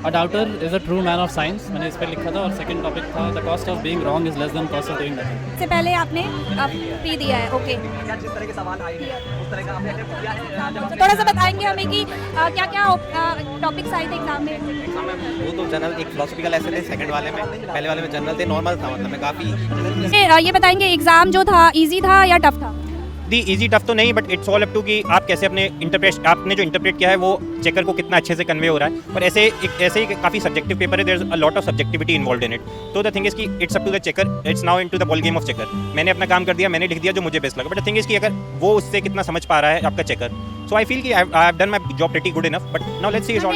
A doubter is a true man of science, मैंने इस पर लिखा था। और सेकंड टॉपिक था the cost of being wrong is less than cost of doing nothing. से पहले आपने पी दिया है, ओके। जिस तरह के सवाल आए हैं उस तरह का आपने अटेम्प्ट किया है। तो थोड़ा सा बताएंगे हमें कि क्या क्या टॉपिक्स आए थे एग्जाम में? वो तो जनरल एक फिलोसफिकल ऐसे थे, सेकंड वाले में, पहले वाले में जनरल थे, नॉर्मल था, मतलब मैं काफ़ी ये बताएंगे एग्जाम जो था इजी था या टफ था? दी इजी टफ तो नहीं, but it's all up to कि आप कैसे अपने आपने जो इंटरप्रेट किया है वो चेकर को कितना अच्छे से कन्वे हो रहा है। पर ऐसे ही काफ़ी सब्जेक्टिव पेपर है, there is a lot of subjectivity involved in it. तो द थिंग इज कि it's up to the checker, it's now into the ball game of checker. मैंने अपना काम कर दिया, मैंने लिख दिया जो मुझे बेस्ट लगा, बट द थिंग इज कि अगर वो उससे कितना समझ पा रहा है आपका चेकर। सो आई फील कि I have done my job pretty good enough, but now let's see it's all.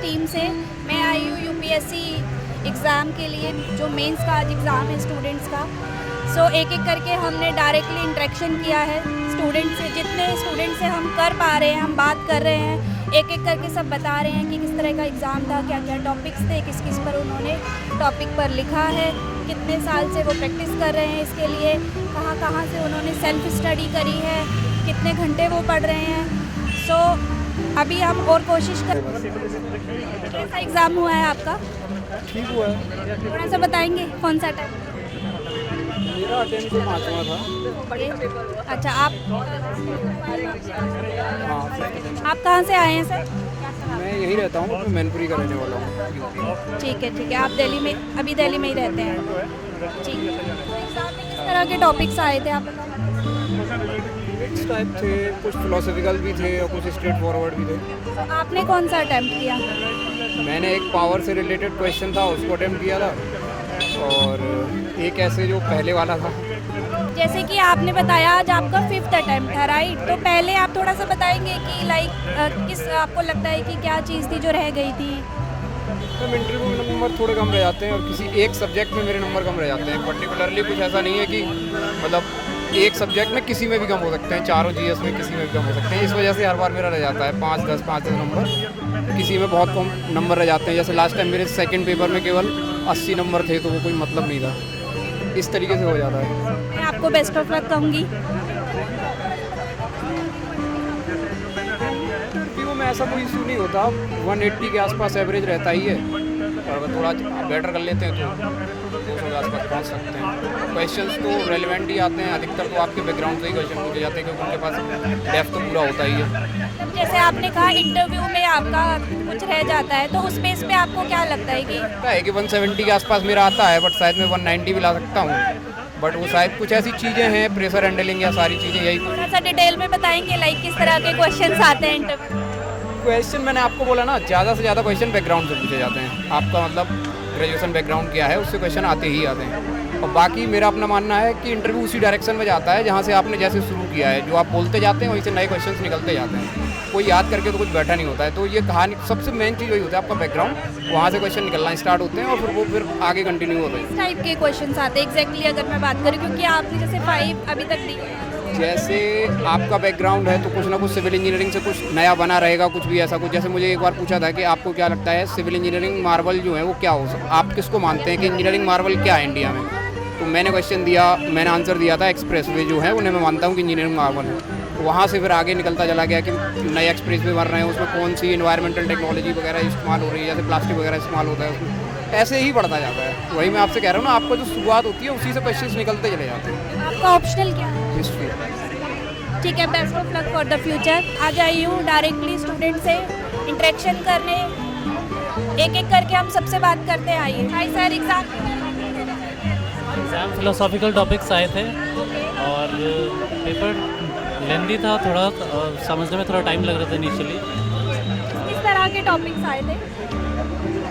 Team से मैं आई हूँ यूपीएससी एग्ज़ाम के लिए, जो मेंस का आज एग्ज़ाम है स्टूडेंट्स का। सो एक एक करके हमने डायरेक्टली इंटरेक्शन किया है स्टूडेंट से, जितने स्टूडेंट से हम कर पा रहे हैं हम बात कर रहे हैं। एक एक करके सब बता रहे हैं कि किस तरह का एग्ज़ाम था, क्या क्या टॉपिक्स थे, किस किस पर उन्होंने टॉपिक पर लिखा है, कितने साल से वो प्रैक्टिस कर रहे हैं इसके लिए, कहाँ कहाँ से उन्होंने सेल्फ स्टडी करी है, कितने घंटे वो पढ़ रहे हैं। सो अभी हम और कोशिश कर। कैसा एग्ज़ाम हुआ है आपका? ठीक हुआ है। थोड़ा सा बताएंगे कौन सा टाइम? मेरा अटेम्प्ट तो 5वां था। अच्छा, हाँ, आप कहाँ से आए हैं सर? मैं यहीं रहता हूँ, मैं मैनपुरी का रहने वाला हूँ। ठीक है, आप दिल्ली में, अभी दिल्ली में ही रहते हैं। ठीक है। तो एग्ज़ाम में किस तरह के टॉपिक्स आए थे आप बताएं? मिक्स टाइप थे, कुछ फिलोसफिकल भी थे और कुछ स्ट्रेट फॉरवर्ड भी थे। तो आपने कौन सा अटेम्प्ट किया? मैंने एक पावर से रिलेटेड क्वेश्चन था उसको अटेम्प्ट किया था, और एक ऐसे जो पहले वाला था। जैसे कि आपने बताया आज आपका 5th अटेम्प्ट था, राइट? तो पहले आप थोड़ा सा बताएंगे कि लाइक किस आपको लगता है कि क्या चीज़ थी जो रह गई थी? तो इंटरव्यू में नंबर थोड़े कम रह जाते हैं, और किसी एक सब्जेक्ट में मेरे नंबर कम रह जाते हैं। पर्टिकुलरली कुछ ऐसा नहीं है कि मतलब एक सब्जेक्ट में किसी में भी कम हो सकते हैं, चारों जीएस में किसी में भी कम हो सकते हैं। इस वजह से हर बार मेरा रह जाता है 5-10 नंबर, किसी में बहुत कम नंबर रह जाते हैं। जैसे लास्ट टाइम मेरे सेकंड पेपर में केवल 80 नंबर थे, तो वो कोई मतलब नहीं था। इस तरीके से हो जाता है। मैं आपको बेस्ट ऑफ लक कहूँगी। इंटरव्यू में ऐसा कोई इशू नहीं होता, 180 के आसपास एवरेज रहता ही है, और अगर थोड़ा बेटर कर लेते हैं तो 200 के आसपास पहुँच सकते हैं। क्वेश्चंस तो रेलिवेंट ही आते हैं, अधिकतर तो आपके बैकग्राउंड से ही क्वेश्चन पूछे जाते हैं, क्योंकि उनके पास डेप्थ तो पूरा होता ही है। जैसे आपने कहा इंटरव्यू में आपका कुछ रह जाता है, तो उस बेस पे आपको क्या लगता है कि 170 के आसपास मेरा आता है, बट शायद मैं 190 भी ला सकता हूँ। बट वो शायद कुछ ऐसी चीज़ें हैं, प्रेशर हैंडलिंग या सारी चीज़ें, यही थोड़ा सा डिटेल में बताएंगे लाइक किस तरह के क्वेश्चंस आते हैं इंटरव्यू? क्वेश्चन मैंने आपको बोला ना, ज़्यादा से ज़्यादा क्वेश्चन बैकग्राउंड से पूछे जाते हैं। आपका मतलब ग्रेजुएशन बैकग्राउंड क्या है, उससे क्वेश्चन आते ही आते हैं। और बाकी मेरा अपना मानना है कि इंटरव्यू उसी डायरेक्शन में जाता है जहाँ से आपने जैसे शुरू किया है। जो आप बोलते जाते हैं वहीं से नए क्वेश्चंस निकलते जाते हैं, कोई याद करके तो कुछ बैठा नहीं होता है। तो ये कहानी सबसे मेन चीज़ वही होता है, आपका बैकग्राउंड, वहाँ से क्वेश्चन निकलना स्टार्ट होते हैं और फिर वो फिर आगे कंटिन्यू होते हैं। किस टाइप के क्वेश्चंस आते हैं एग्जैक्टली अगर मैं बात करूँ, क्योंकि आपने जैसे 5 अभी तक दी है। जैसे आपका बैकग्राउंड है तो कुछ ना कुछ सिविल इंजीनियरिंग से कुछ नया बना रहेगा, कुछ भी ऐसा कुछ। जैसे मुझे एक बार पूछा था कि आपको क्या लगता है सिविल इंजीनियरिंग मार्वल जो है वो क्या हो सकता है, आप किसको मानते हैं कि इंजीनियरिंग मार्वल क्या है इंडिया में? तो मैंने क्वेश्चन दिया, मैंने आंसर दिया था एक्सप्रेस वे जो है उन्हें मैं मानता हूँ कि इंजीनियरिंग मार्वल है। वहाँ से फिर आगे निकलता चला गया कि नए एक्सप्रेस वे बन रहे हैं, उसमें कौन सी इन्वायरमेंटल टेक्नोलॉजी वगैरह इस्तेमाल हो रही है, जैसे प्लास्टिक वगैरह इस्तेमाल होता है उसमें। ऐसे ही बढ़ता जाता है। वही मैं आपसे कह रहा हूँ ना, आपको जो शुरुआत होती है उसी से क्वेश्चन निकलते चले जाते हैं। आपका ऑप्शनल क्या है? हिस्ट्री। ठीक है, best of luck for the future. आज आई हूँ डायरेक्टली स्टूडेंट से इंटरेक्शन करने, एक एक करके हम सबसे बात करते हैं। आइए। Hi sir, exam philosophical topics आए थे और पेपर लेंदी था थोड़ा, समझने में थोड़ा टाइम लग रहा था इनिशियली। किस तरह के टॉपिक्स आए थे?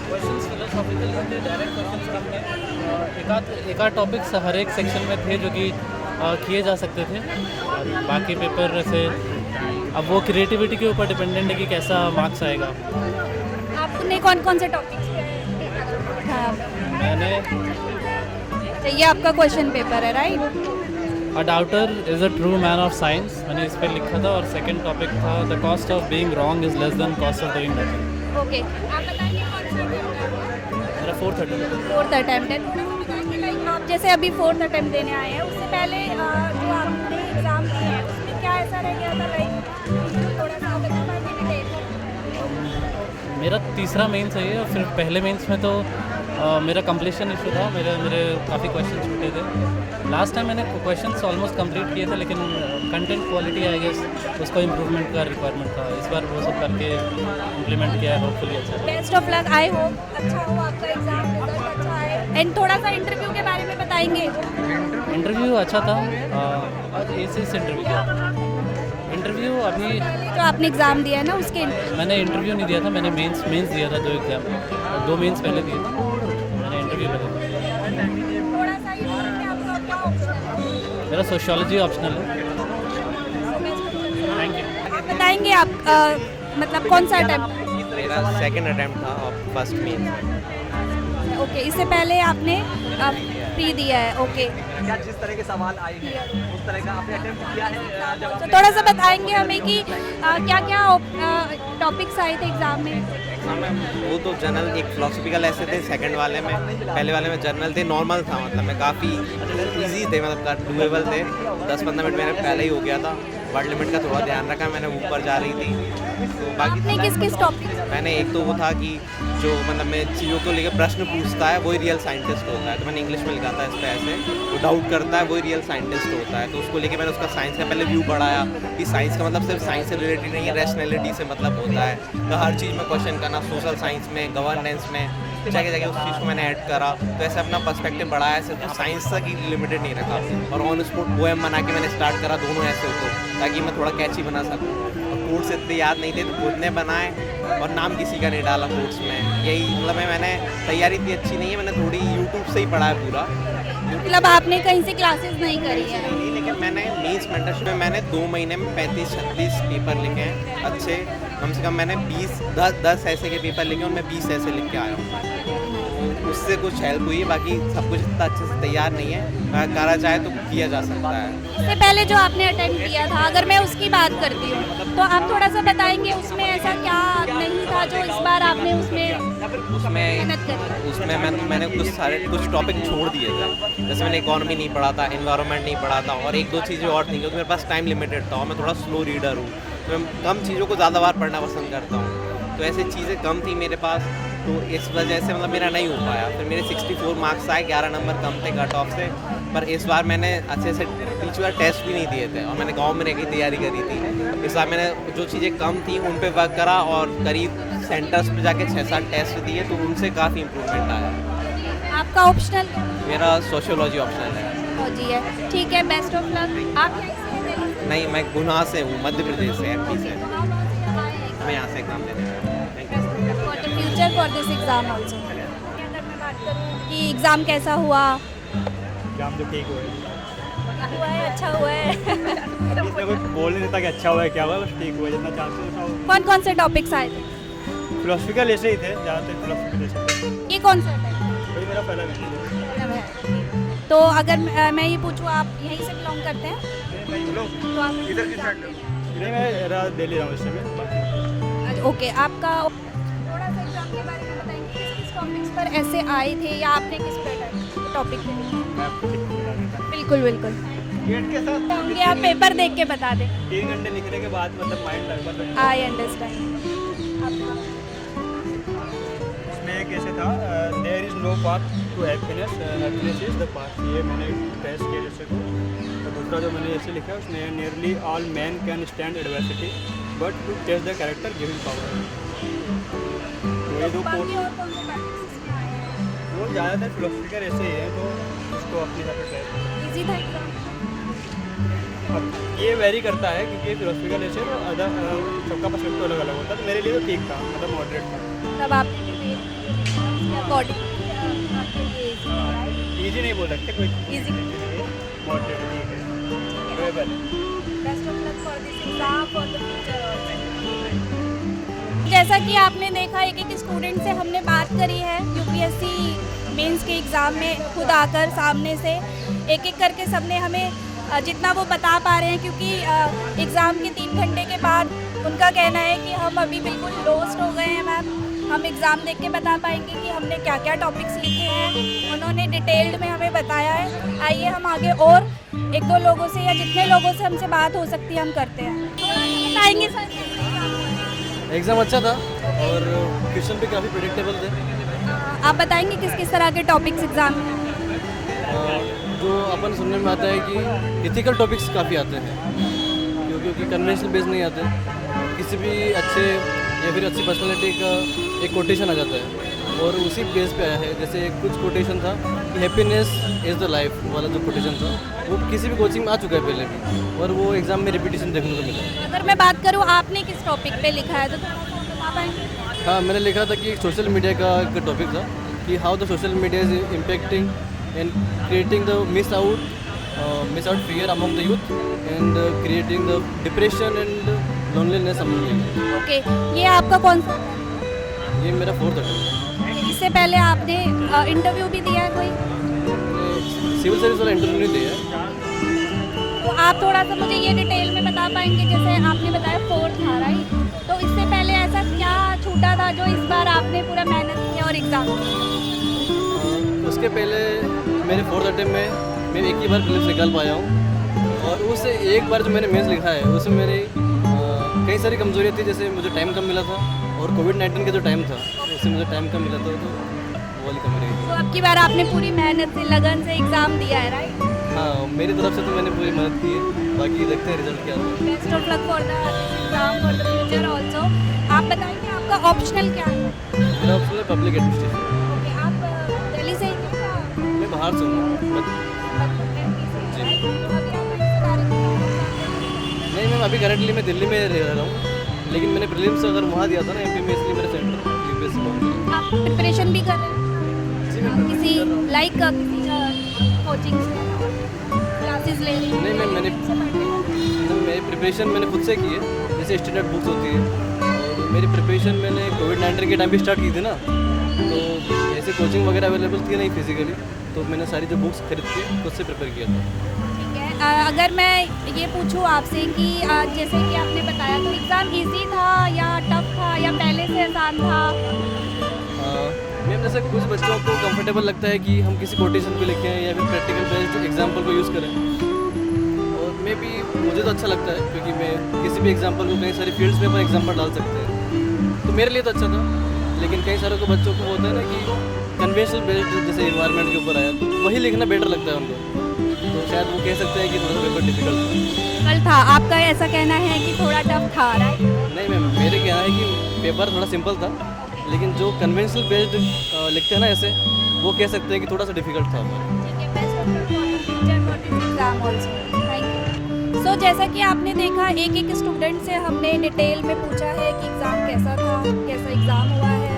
क्वेश्चंस फिलोसॉफिकल थे, डायरेक्ट क्वेश्चंस कम थे। एक आध टॉपिक्स हर एक सेक्शन में थे जो कि किए जा सकते थे, और बाकी पेपर से अब वो क्रिएटिविटी के ऊपर डिपेंडेंट है कि कैसा मार्क्स आएगा। आपने कौन कौन से टॉपिक्स हाँ, मैंने ये आपका क्वेश्चन पेपर है, right? A daughter is a true man of science, मैंने इस पर लिखा था। और सेकंड टॉपिक था the cost of being wrong is less than cost of doing nothing. Okay, आप बताइए कौन सा पेपर है? मेरा 4th अटेम्प्ट। 4th अटेम्प्ट है। थोड़ा सा बताएंगे लाइक आप जैसे अभी 4th अटेम्प्ट देने आए हैं, उससे पहले जो आपने एग्ज़ाम दिए हैं उसमें क्या ऐसा रह गया था लाइक थोड़ा सा बता पाएंगे डिटेल? मेरा तीसरा मेंस है ये, और फिर पहले मेंस में तो मेरा कंप्लीशन इशू था, मेरे काफ़ी क्वेश्चन छूटे थे। लास्ट टाइम मैंने क्वेश्चंस ऑलमोस्ट कंप्लीट किए थे, लेकिन कंटेंट क्वालिटी आई गेस उसको इम्प्रूवमेंट का रिक्वायरमेंट था। इस बार वो सब करके इम्प्लीमेंट किया है, होपफुली अच्छा है। Best of luck, I hope अच्छा हो आपका एग्ज़ाम, रिजल्ट अच्छा आए। एंड थोड़ा सा इंटरव्यू के बारे में बताएंगे? इंटरव्यू अच्छा था, आज एसीएस इंटरव्यू अभी जो आपने एग्ज़ाम दिया है ना उसके मैंने इंटरव्यू नहीं दिया था, मैंने मेंस दिया था 2 एग्ज़ाम, 2 मेंस पहले दिए थे, मैंने इंटरव्यू लगा। थोड़ा सा ये बताइए कि आपका क्या ऑप्शन है? मेरा सोशियोलॉजी ऑप्शनल है। आप बताएंगे आप मतलब कौन सा अटेम्प्ट? मेरा सेकंड अटेम्प्ट था और फर्स्ट मेन। ओके, इससे पहले आपने प्री दिया है। ओके, जिस तरह के सवाल आए हैं उस तरह का आपने अटेम्प्ट किया है जब तो थोड़ा सा बताएंगे हमें कि क्या क्या टॉपिक्स आए थे एग्ज़ाम में? वो तो जनरल एक फिलोसफिकल ऐसे थे सेकंड वाले में, पहले वाले में जनरल थे, नॉर्मल था, मतलब मैं काफ़ी इजी थे, मतलब डूएबल थे। 10-15 मिनट मेरे पहले ही हो गया था। वर्ड लिमिट का थोड़ा ध्यान रखा, मैंने ऊपर जा रही थी। तो बाकी आपने किस किस टॉपिक? मैंने एक तो वो था कि जो मतलब मैं चीज़ों को लेकर प्रश्न पूछता है वही रियल साइंटिस्ट होता है, तो मैंने इंग्लिश में लिखा था इस पर ऐसे, वो डाउट करता है वही रियल साइंटिस्ट होता है, तो उसको लेके मैंने उसका साइंस का पहले व्यू बढ़ाया कि साइंस का मतलब सिर्फ साइंस से रिलेटेड नहीं है, रैशनैलिटी से मतलब होता है, तो हर चीज़ में क्वेश्चन करना, सोशल साइंस में, गवर्नेंस में, जगह जगह उस चीज़ को मैंने ऐड करा, तो ऐसे अपना पर्सपेक्टिव बढ़ाया, सिर्फ साइंस तक ही लिमिटेड नहीं रखा, और ऑन स्पॉट पोएम बना के मैंने स्टार्ट करा दोनों ऐसे को, ताकि मैं थोड़ा कैची बना सकूँ। और कोर्स इतने याद नहीं थे तो खुद ने बनाए, और नाम किसी का नहीं डाला कोर्स में। यही मतलब मैंने तैयारी इतनी अच्छी नहीं है, मैंने थोड़ी यूट्यूब से ही पढ़ा है पूरा। मतलब आपने कहीं से क्लासेस नहीं करी है? नहीं, लेकिन मैंने मीन्स मेंटरशिप में मैंने 2 महीने में 35-36 पेपर लिखे हैं अच्छे, कम से कम मैंने 10 ऐसे के पेपर लिखे, उनमें 20 ऐसे लिख के आया हूँ, उससे कुछ हेल्प हुई है। बाकी सब कुछ इतना अच्छे से तैयार नहीं है, अगर करा जाए तो किया जा सकता है। इससे पहले जो आपने अटेम्प्ट किया था, अगर मैं उसकी बात करती हूँ तो आप थोड़ा सा बताएंगे उसमें ऐसा क्या नहीं था जो इस बार आपने उसमें मेहनत करी? उसमें मैंने कुछ टॉपिक छोड़ दिए थे, जैसे मैंने इकोनॉमी नहीं पढ़ा था, एनवायरनमेंट नहीं पढ़ा था, और 1-2 चीज़ें और थी क्योंकि मेरे पास टाइम लिमिटेड था और मैं थोड़ा स्लो रीडर हूँ, तो मैं कम चीज़ों को ज़्यादा बार पढ़ना पसंद करता हूँ, तो ऐसी चीज़ें कम थी मेरे पास, तो इस वजह से मतलब मेरा नहीं हो पाया। फिर मेरे 64 मार्क्स आए, 11 नंबर कम थे कट ऑफ से, पर इस बार मैंने अच्छे से पिछली बार टेस्ट भी नहीं दिए थे, और मैंने गांव में रह के तैयारी करी थी। इस बार मैंने जो चीज़ें कम थी उन पे वर्क करा, और करीब सेंटर्स पे जाके 6-7 टेस्ट दिए, तो उनसे काफ़ी इम्प्रूवमेंट आया। आपका ऑप्शनल? मेरा सोशियोलॉजी ऑप्शनल है। जी है, ठीक है, बेस्ट ऑफ लक। आप नहीं, मैं गुना से हूँ, मध्य प्रदेश से, एमपी से, मैं यहाँ से एग्जाम देने आया हूँ। For the future for this exam also. अगर मैं बात करूँ कि एग्ज़ाम कैसा हुआ? एग्जाम तो ठीक हुआ है, अच्छा हुआ है। अभी इसमें कुछ बोल नहीं सकता कि अच्छा हुआ है क्या हुआ है, बस ठीक हुआ है, जितना चांसेस था। कौन कौन से टॉपिक्स आए थे? फिलोसफिकल ऐसे ही थे, ज़्यादातर फिलोसफिकल ऐसे थे। ये कौन सा है? वही मेरा पहला नहीं तो अगर मैं ये पूछूँ, आप यहीं से बिलोंग करते हैं? तो आप इधर की साइड नहीं, मैं रात दिल्ली रहा हूँ इस समय। ओके, आपका थोड़ा सा एग्जाम के बारे में बताएंगे, किस टॉपिक्स पर ऐसे आए थे या आपने किस पर टॉपिक पे? बिल्कुल बिल्कुल, होंगे आप पेपर देख के बता दें। 3 घंटे लिखने के बाद मतलब माइंड लगभग। I understand. इसमें एक ऐसे था, there is no path to happiness, happiness is the path, ये मैंने टेस्ट किया जैसे को। तो दूसरा जो मैंने ऐसे लिखा है उसमें nearly all man can stand adversity but to test the character giving power. तो ये 2 वो ज़्यादातर फिलोसफिकल ऐसे ही है, तो उसको अपनी हिसाब से ट्राई। इजी था एग्जाम? अब ये वेरी करता है क्योंकि फिलोसफिकल ऐसे तो अदर सबका पर्सपेक्टिव अलग अलग होता है, तो मेरे लिए तो ठीक था, मतलब मॉडरेट था। तब आपने अकॉर्डिंग ईजी नहीं बोल सकते, कोई इजी। मॉडरेट ठीक है, doable. Best of luck for this exam for the future also. जैसा कि आपने देखा, एक स्टूडेंट से हमने बात करी है यूपीएससी मेंस के एग्ज़ाम में खुद आकर सामने से एक एक करके सबने हमें जितना वो बता पा रहे हैं, क्योंकि एग्ज़ाम के 3 घंटे के बाद उनका कहना है कि हम अभी बिल्कुल लॉस्ट हो गए हैं मैम। हम एग्ज़ाम देख के बता पाएंगे कि हमने क्या क्या टॉपिक्स लिखे हैं। उन्होंने डिटेल्ड में हमें बताया है। आइए हम आगे और एक दो लोगों से या जितने लोगों से हमसे बात हो सकती है हम करते हैं। बताएंगे सर? एग्ज़ाम अच्छा था और क्वेश्चन भी काफ़ी प्रेडिक्टेबल थे। आप बताएंगे किस किस तरह के टॉपिक्स एग्ज़ाम में? जो अपन सुनने में आता है कि इथिकल टॉपिक्स काफ़ी आते हैं, क्योंकि कन्वेंशनल बेस नहीं आते। किसी भी अच्छे या फिर अच्छी पर्सनालिटी का एक कोटेशन आ जाता है और उसी बेस पे आया है। जैसे कुछ कोटेशन था कि हैप्पीनेस इज़ द लाइफ वाला जो कोटेशन था, वो किसी भी कोचिंग में आ चुका है पहले भी और वो एग्ज़ाम में रिपीटेशन देखने को मिला। अगर मैं बात करूँ आपने किस टॉपिक पे लिखा है तो थोड़ा सा बता पाएंगे? हाँ, मैंने लिखा था कि सोशल मीडिया का एक टॉपिक था कि how the social media is impacting and creating the miss out fear among the youth and creating the depression and loneliness among the youth. Okay, ये आपका कौन सा? ये मेरा 4th अटेम्प्ट है। इससे पहले आपने इंटरव्यू भी दिया है कोई? मैंने सिविल सर्विस वाला इंटरव्यू नहीं दिया है। तो आप थोड़ा सा मुझे ये डिटेल में बता पाएंगे? जैसे आपने बताया 4th था, राइट? तो इससे पहले ऐसा क्या छूटा था जो इस बार आपने पूरा मेहनत किया और एग्ज़ाम दिया? उसके पहले मेरे 4th अटेम्प्ट में मैं एक ही बार प्रीलिम्स निकाल पाया हूँ और उससे एक बार जो मैंने मेंस लिखा है उसमें मेरी कई सारी कमजोरियाँ थी। जैसे मुझे टाइम कम मिला था और कोविड-19 का जो टाइम था उससे मुझे टाइम कम मिला था, तो वो वाली कमी रही। तो अब की बार आपने पूरी मेहनत से लगन से एग्ज़ाम दिया है, राइट? हाँ, मेरी तरफ से तो मैंने पूरी मेहनत की है। बाकी देखते हैं रिजल्ट क्या आता है। Best of luck for the exam for the future also. आप बताएंगे आपका ऑप्शनल क्या है? मेरा ऑप्शन है पब्लिक एडमिनिस्ट्रेशन। ओके, आप दिल्ली से ही हैं या मैं बाहर से हूँ। MP से, राइट? तो अभी आप कहीं से डायरेक्ट नहीं मैम, अभी करंटली मैं दिल्ली में रह रहा हूँ, लेकिन मैंने प्रीलिम्स अगर वहाँ दिया था ना MP में, इसलिए मेरा सेंटर यूपीएससी में। आप प्रिपरेशन भी कर रहे हैं किसी लाइक किसी कोचिंग से क्लासेस ले रही हैं? नहीं मैम, मेरी प्रिपरेशन मैंने खुद से की है। जैसे स्टैंडर्ड बुक्स होती है और मेरी प्रिपरेशन मैंने कोविड-19 के टाइम पे स्टार्ट की थी ना, तो ऐसे कोचिंग वगैरह अवेलेबल थी नहीं फिजिकली, तो मैंने सारी जो बुक्स खरीद के खुद से प्रिपेयर किया था। ठीक है, अगर मैं ये पूछूँ आपसे कि जैसे कि आपने बताया तो एग्ज़ाम इजी था या टफ था या पहले से आसान था? मैम, जैसे कुछ बच्चों को कंफर्टेबल लगता है कि हम किसी कोटेशन को लिखें या फिर प्रैक्टिकल बेस्ड एग्जाम्पल को यूज़ करें, और मे भी मुझे तो अच्छा लगता है क्योंकि मैं किसी भी एग्जाम्पल को कई सारी फील्ड्स में अपन एग्जाम्पल डाल सकते हैं, तो मेरे लिए तो अच्छा था। लेकिन कई सारे को बच्चों को होता है ना कि कन्वेंशनल बेस्ड जैसे इन्वायरमेंट के ऊपर आया तो वही लिखना बेटर लगता है उनको, तो शायद वो कह सकते हैं कि थोड़ा सा पेपर डिफिकल्ट था। आपका ऐसा कहना है कि थोड़ा टफ था, राइट? नहीं मैम, मेरे कहना है कि पेपर थोड़ा सिंपल था, लेकिन जो कन्वेंशनल बेस्ड लिखते हैं ना ऐसे, वो कह सकते हैं कि थोड़ा सा डिफिकल्ट था। सो जैसा कि आपने देखा, एक एक स्टूडेंट से हमने डिटेल में पूछा है कि एग्ज़ाम कैसा था, कैसा एग्ज़ाम हुआ है,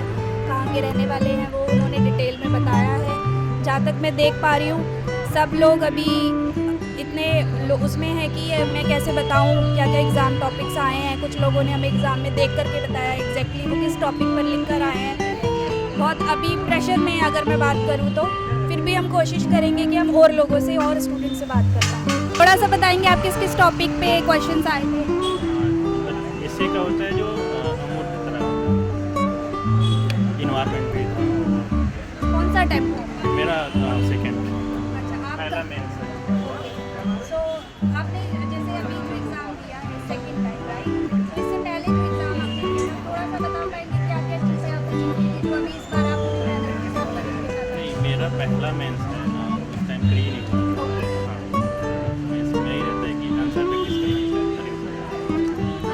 कहाँ के रहने वाले हैं, वो उन्होंने डिटेल में बताया है। जहाँ तक मैं देख पा रही हूँ सब लोग अभी इतने उसमें है कि मैं कैसे बताऊँ क्या क्या एग्ज़ाम टॉपिक्स आए हैं। कुछ लोगों ने हमें एग्ज़ाम में देख करके बताया एग्जैक्टली वो किस टॉपिक पर लिख कर आए हैं। बहुत अभी प्रेशर में अगर मैं बात करूँ तो फिर भी हम कोशिश करेंगे कि हम और लोगों से और स्टूडेंट से बात कर पाएँ। थोड़ा सा बताएंगे आप किस किस टॉपिक पे क्वेश्चंस आए थे? इससे क्या होता है जो अमूर्त की तरह इन्वायरमेंट पे था। कौन सा टाइप? मेरा सेकंड अच्छा, पहला आपका? मेंस है। सो आपने जैसे अभी जो एग्ज़ाम दिया है सेकंड टाइम, राइट? तो इससे पहले जो एग्ज़ाम आपने दिया थोड़ा सा बता पाएंगे क्या क्या चीज़ें आपने जो अभी इस बार आप मेहनत के साथ करेंगे? नहीं, मेरा पहला मेंस है, उस टाइम प्री नहीं था। हाँ, इसमें यही रहता है कि आंसर प्रैक्टिस करनी।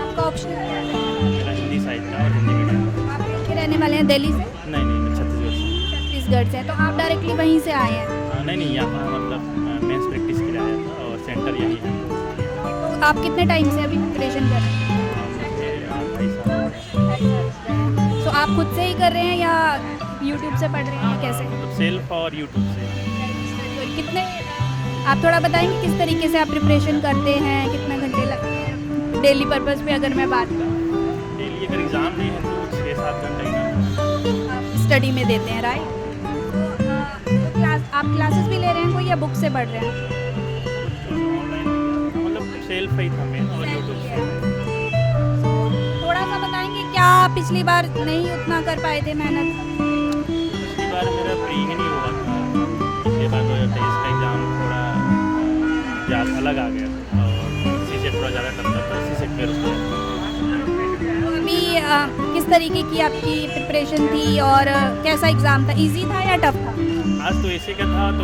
आपका ऑप्शन क्या है? मेरा हिंदी साइड था और हिंदी मीडियम। आप कहीं के रहने वाले हैं? दिल्ली से? नहीं, मैं छत्तीसगढ़ से। छत्तीसगढ़ से, तो आप डायरेक्टली वहीं से आए हैं? नहीं, यहाँ मतलब मेंस प्रैक्टिस के लिए आया था और सेंटर यही है। तो आप कितने टाइम से अभी प्रिपरेशन कर रहे हैं? तो आप खुद से ही कर रहे हैं या यूट्यूब से पढ़ रहे हैं, कैसे? मतलब सेल्फ और यूट्यूब से। कितने, आप थोड़ा बताएंगे किस तरीके से आप प्रिपरेशन करते हैं, कितना घंटे लगते हैं डेली पर्पस पे अगर मैं बात करूँ? डेली अगर एग्ज़ाम नहीं है तो 6-7 घंटे ही ना आप स्टडी में देते हैं, राइट? तो आप क्लासेस भी ले रहे हैं कोई या बुक से पढ़ रहे हैं? ऑनलाइन, मतलब सेल्फ ही था मेन और यूट्यूब से। थोड़ा सा बताएंगे क्या पिछली बार नहीं उतना कर पाए थे मेहनत? पिछली बार मेरा प्री ही नहीं हुआ था, पिछली बार 2023 का एग्ज़ाम थोड़ा ज़्यादा अलग आ गया था और सी सेट थोड़ा ज़्यादा टफ था, तो सी सेट पर उसको तो अभी किस तरीके की आपकी प्रिपरेशन थी और कैसा एग्ज़ाम था? इजी था या टफ था? आज तो ऐसे का था तो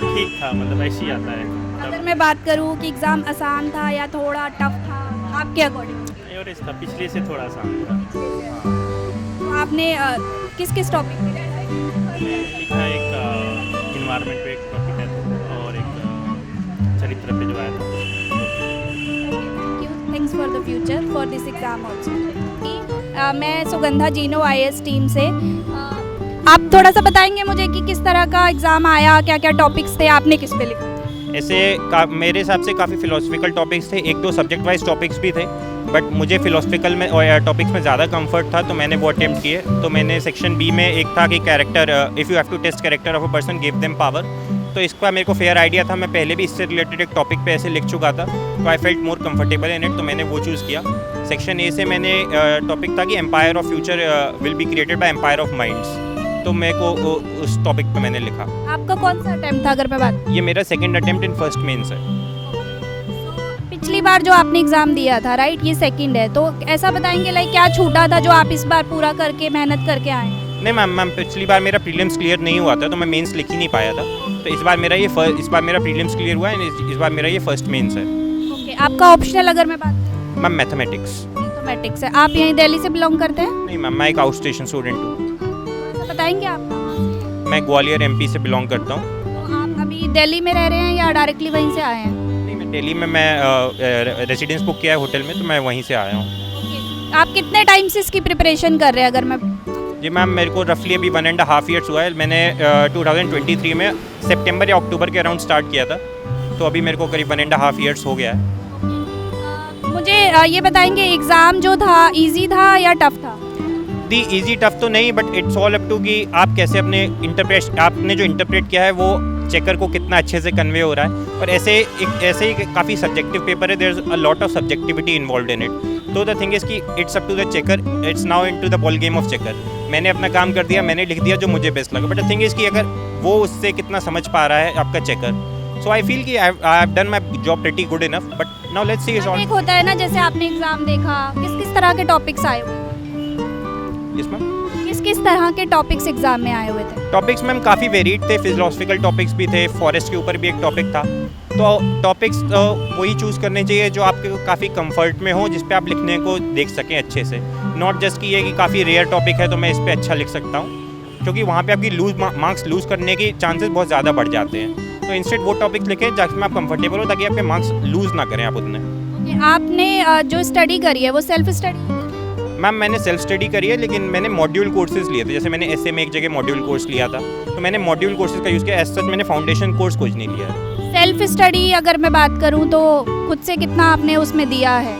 ठीक था, मतलब ऐसे ही आता है अगर तब मैं बात करूँ कि एग्ज़ाम आसान था या थोड़ा टफ था आपके अकॉर्डिंग, एवरेज था, पिछले से थोड़ा आसान था। तो आपने किस किस टॉपिक पे लिखा एक इन्वायरमेंट पे एक टॉपिक है तो और एक चरित्र पे जो आया था। Thanks for the future for this exam also. मैं सुगंधा जीनो IAS टीम से। आप थोड़ा सा बताएंगे मुझे कि किस तरह का एग्ज़ाम आया, क्या क्या टॉपिक्स थे, आपने किस पे लिखा? ऐसे मेरे हिसाब से काफ़ी फ़िलोसफिकल टॉपिक्स थे, एक दो सब्जेक्ट वाइज टॉपिक्स भी थे, बट मुझे फ़िलोसफिकल में टॉपिक्स में ज़्यादा कंफर्ट था तो मैंने वो अटेम्प्ट किए। तो मैंने सेक्शन बी में एक था कि character, if you have to test character of a person give them power, तो इसका मेरे को फेयर आइडिया था, मैं पहले भी इससे रिलेटेड एक टॉपिक पे ऐसे लिख चुका था, तो I felt more comfortable in it, तो मैंने वो चूज़ किया। सेक्शन ए से मैंने टॉपिक था कि empire of future will be created by empire of minds, तो मेरे को उस टॉपिक पे मैंने लिखा। आपका कौन सा अटेम्प्ट था अगर मैं बात? ये मेरा second attempt in first mains है। पिछली बार जो आपने एग्ज़ाम दिया था राइट, ये सेकंड है, तो ऐसा बताएंगे लाइक क्या छूटा था जो आप इस बार पूरा करके मेहनत करके आए? नहीं मैम, पिछली बार मेरा प्रीलिम्स क्लियर नहीं हुआ था तो मैं मेंस लिख ही नहीं पाया था, तो इस बार मेरा प्रीलिम्स क्लियर हुआ है, इस बार मेरा ये फर्स्ट मेंस है। ओके, आपका ऑप्शनल अगर मैं बात करूँ? Ma'am mathematics. मैथमेटिक्स है। आप यहीं दिल्ली से बिलोंग करते हैं? नहीं मैम, मैं एक आउट स्टेशन स्टूडेंट हूँ। ऐसा बताएंगे आप? मैं ग्वालियर MP से बिलोंग करता हूँ। तो आप अभी दिल्ली में रह रहे हैं या डायरेक्टली वहीं से आए हैं? नहीं, मैं दिल्ली में रेसिडेंस बुक किया है होटल में, तो मैं वहीं से आया हूँ। आप कितने टाइम से इसकी प्रिपरेशन कर रहे हैं अगर मैं? जी मैम, मेरे को रफली अभी 1.5 ईयर्स हुआ है। मैंने 2023 में सितंबर या अक्टूबर के अराउंड स्टार्ट किया था, तो अभी मेरे को करीब 1.5 ईयर्स हो गया है। मुझे ये बताएंगे एग्ज़ाम जो था इजी था या टफ था? दी इजी टफ तो नहीं, but it's all up to कि आप कैसे आपने जो इंटरप्रेट किया है वो चेकर को कितना अच्छे से कन्वे हो रहा है। और ऐसे ही काफ़ी सब्जेक्टिव पेपर है, there is a lot of subjectivity involved in it. तो द थिंग इज़ कि it's up to the checker, it's now into the ball game of checker. मैंने अपना काम कर दिया, मैंने लिख दिया जो मुझे बेस्ट लगा, बट द थिंग इज़ कि अगर वो उससे कितना समझ पा रहा है आपका चेकर, सो आई फील कि I have done my job pretty good enough, but now let's see is all. एक होता है ना, जैसे आपने एग्ज़ाम देखा, किस किस तरह के टॉपिक्स आए हुए? इसमें किस किस तरह के टॉपिक्स एग्ज़ाम में आए हुए थे? टॉपिक्स मैम काफ़ी वेरीड थे, फिलोसफिकल टॉपिक्स भी थे, फॉरेस्ट के ऊपर भी एक टॉपिक था। तो टॉपिक्स वही चूज़ करने चाहिए जो आपके काफ़ी कंफर्ट में हो, जिस पे आप लिखने को देख सकें अच्छे से, नॉट जस्ट कि ये कि काफ़ी रेयर टॉपिक है तो मैं इस पर अच्छा लिख सकता हूँ, क्योंकि वहाँ पे आपकी मार्क्स लूज़ करने के चांसेस बहुत ज़्यादा बढ़ जाते हैं। तो इंस्टेड वो टॉपिक्स लिखें जिसमें आप कंफर्टेबल हो, ताकि आपके मार्क्स लूज़ ना करें आप उतने। आपने जो स्टडी करी है वो सेल्फ स्टडी? मैम मैंने सेल्फ स्टडी करी है, लेकिन मैंने मॉड्यूल कोर्सेज लिए थे। जैसे मैंने एसए में एक जगह मॉड्यूल कोर्स लिया था, तो मैंने मॉड्यूल कोर्सेज का यूज़ किया। एज सच मैंने फाउंडेशन कोर्स कुछ नहीं लिया है। सेल्फ स्टडी अगर मैं बात करूं तो खुद से कितना आपने उसमें दिया है?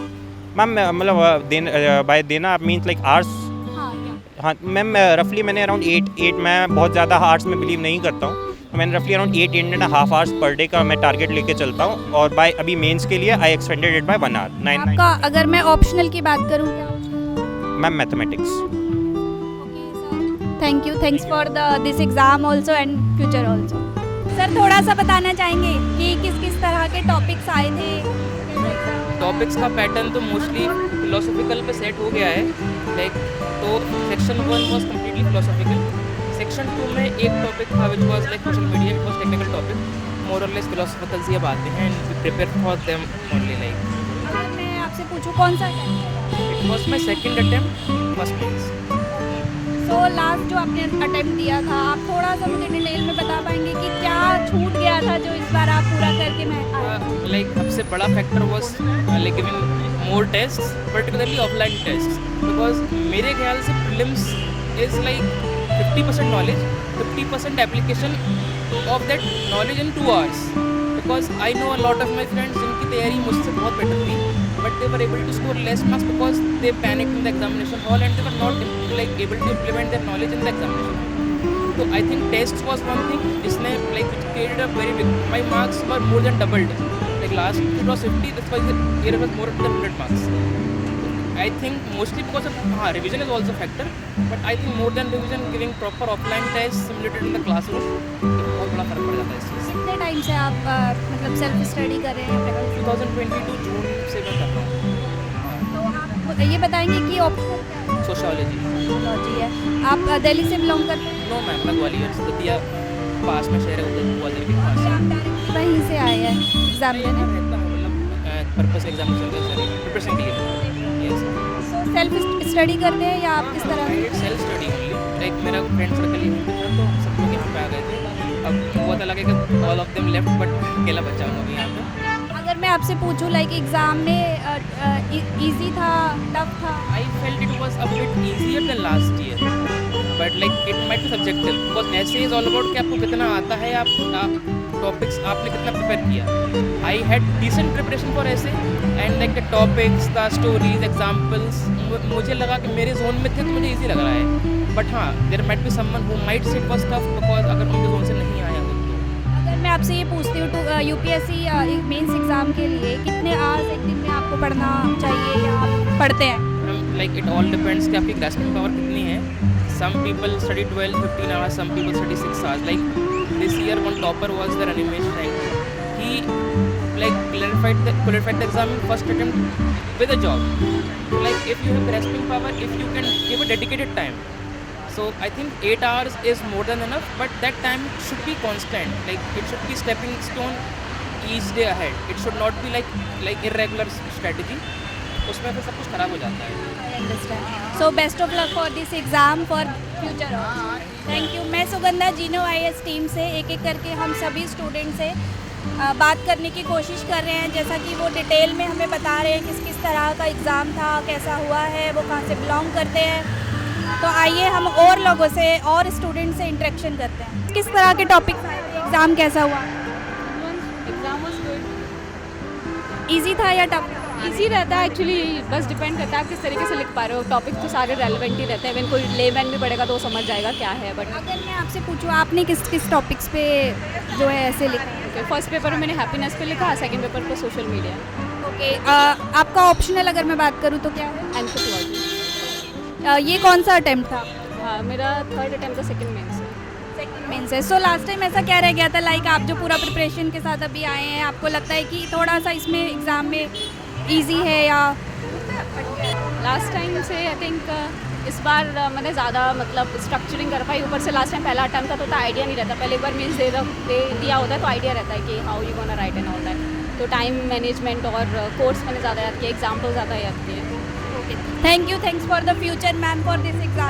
मैम मतलब बाय देना आप मीन्स लाइक आर्ट्स? हाँ मैम, रफली मैंने अराउंड 8 मैं बहुत ज़्यादा आर्ट्स में बिलीव नहीं करता हूँ, तो मैंने रफली अराउंड 8.5 आवर्स पर डे का मैं टारगेट लेके चलता हूँ, और बाय अभी मेंस के लिए आई एक्सटेंडेड इट बाय 1 आवर 9। आपका अगर मैं ऑप्शनल की बात करूँ क्या? Ma'am mathematics. Thank you, thanks for this exam also and future also. Sir थोड़ा सा बताना चाहेंगे कि किस किस तरह के टॉपिक्स आए थे? टॉपिक्स का पैटर्न तो मोस्टली फिलोसफिकल पे सेट हो गया है, लाइक तो section 1 was completely philosophical, section 2 में एक टॉपिक था which was like social media, it was technical topic, more और लेस फिलोसफिकल सी बातें हैं and we prepare for them only. Like अगर मैं आपसे पूछूं कौन सा it was my second attempt first mains. तो लास्ट जो आपने अटेम्प्ट दिया था, आप थोड़ा सा मुझे डिटेल में बता पाएंगे कि क्या छूट गया था जो इस बार आप पूरा करके मैं लाइक सबसे बड़ा factor was like giving more tests, particularly offline tests, because मेरे ख्याल से prelims is like 50% knowledge, 50% application of that knowledge in 2 hours, because I know a lot of my friends जिनकी तैयारी मुझसे बहुत बेटर थी, but they were able to score less marks because they panicked in the examination hall and they were not like able to implement their knowledge in the examination hall. So I think tests was one thing जिसने like which created a very big, my marks were more than doubled, like last it was 50, this was year it was more than 100 marks. I think mostly because of revision is also a factor, but I think more than revision, giving proper offline tests simulated in the classroom, बहुत बड़ा फर्क पड़ जाता है इस चीज़ से। कितने time से आप मतलब सेल्फ स्टडी कर रहे हैं? 2022 जून से मैं कर रहा हूँ। तो आप ये बताएंगे कि ऑप्शनल क्या है? सोशियोलॉजी। सोशियोलॉजी है। आप दिल्ली से बिलोंग करते हैं? नो मैम, मैं ग्वालियर से, दतिया पास में शहर है उधर, ग्वालियर के पास आप डायरेक्ट वहीं से आए हैं एग्ज़ाम देने? पर्पस एग्जाम चल रहा है, प्रिपरेशन के लिए। यस। सेल्फ स्टडी करते हैं या आप किस तरह? सेल्फ स्टडी ओनली, लाइक मेरा फ्रेंड सर्कल ही था तो सब लोग यहाँ पे आ गए थे। अब हुआ था लगे कि all of them left, but अकेला बच्चा हूँ अभी यहाँ पे। अगर मैं आपसे पूछूं लाइक एग्ज़ाम में इजी था, टफ था? I felt it was a bit easier than last year, but like it might be subjective because ऐसे इज ऑल अबाउट कि आपको कितना आता है, आप टॉपिक्स आपने कितना प्रिपेयर किया। I had decent preparation for essay and like the topics, the stories, examples मुझे लगा कि मेरे जोन में थे तो मुझे ईजी लग रहा है, बट हाँ there might be someone who might say it was tough because अगर उनके जोन से नहीं आया हो तो। अगर मैं आपसे ये पूछती हूँ तो यूपीएससी मेंस एग्ज़ाम के लिए कितने आवर्स एक दिन में आपको पढ़ना चाहिए या आप पढ़ते हैं? लाइक इट ऑल डिपेंड्स कि आपकी ग्रास्पिंग पावर कितनी है। Some people study 12-15 hours, some people study 6 hours. Like this year one topper was the animation rank. He like clarified the exam in first attempt with a job. Like if you have grasping power, if you can give a dedicated time. So I think 8 hours is more than enough, but that time should be constant. Like it should be stepping stone each day ahead. It should not be like irregular strategy. उसमें फिर सब कुछ खराब हो जाता है। I understand. So best of luck for this exam for future. Thank you. मैं सुगंधा जीनो IAS team से एक एक करके हम सभी स्टूडेंट से बात करने की कोशिश कर रहे हैं, जैसा कि वो डिटेल में हमें बता रहे हैं किस किस तरह का एग्ज़ाम था, कैसा हुआ है, वो कहाँ से बिलोंग करते हैं। तो आइए हम और लोगों से और स्टूडेंट से इंटरेक्शन करते हैं। किस तरह के टॉपिक आए थे, एग्ज़ाम कैसा हुआ? Exam was good. ईजी था या टफ? इजी रहता है एक्चुअली, बस डिपेंड करता है आप किस तरीके से लिख पा रहे हो। टॉपिक तो सारे रेलेवेंट ही रहते हैं, इवन कोई लेमैन भी पढ़ेगा तो समझ जाएगा क्या है। बट अगर मैं आपसे पूछूँ आपने किस किस टॉपिक्स पे जो है ऐसे लिखा? ओके, फर्स्ट पेपर में मैंने हैप्पीनेस पे लिखा, सेकंड पेपर पे सोशल मीडिया। ओके, आपका ऑप्शनल अगर मैं बात करूँ तो क्या है? एंथ्रोपोलॉजी। ये कौन सा अटेम्प्ट था? हाँ, मेरा थर्ड अटेम्प्ट था, सेकंड मेंस है। सेकंड मेंस है। सो लास्ट टाइम ऐसा क्या रह गया था, लाइक आप जो पूरा प्रिपरेशन के साथ अभी आए हैं, आपको लगता है कि थोड़ा सा इसमें एग्ज़ाम में इजी है या? लास्ट टाइम से आई थिंक इस बार मैंने ज़्यादा मतलब स्ट्रक्चरिंग कर पाई। ऊपर से लास्ट टाइम पहला अटेम्प्ट था तो आइडिया नहीं रहता, पहले एक बार मीन्स दे दिया होता है तो आइडिया रहता है कि how you gonna right and all that. तो टाइम मैनेजमेंट और कोर्स मैंने ज़्यादा याद किया, एग्जाम्पल ज़्यादा याद किए। Okay, thank you, thanks for the future ma'am for this exam.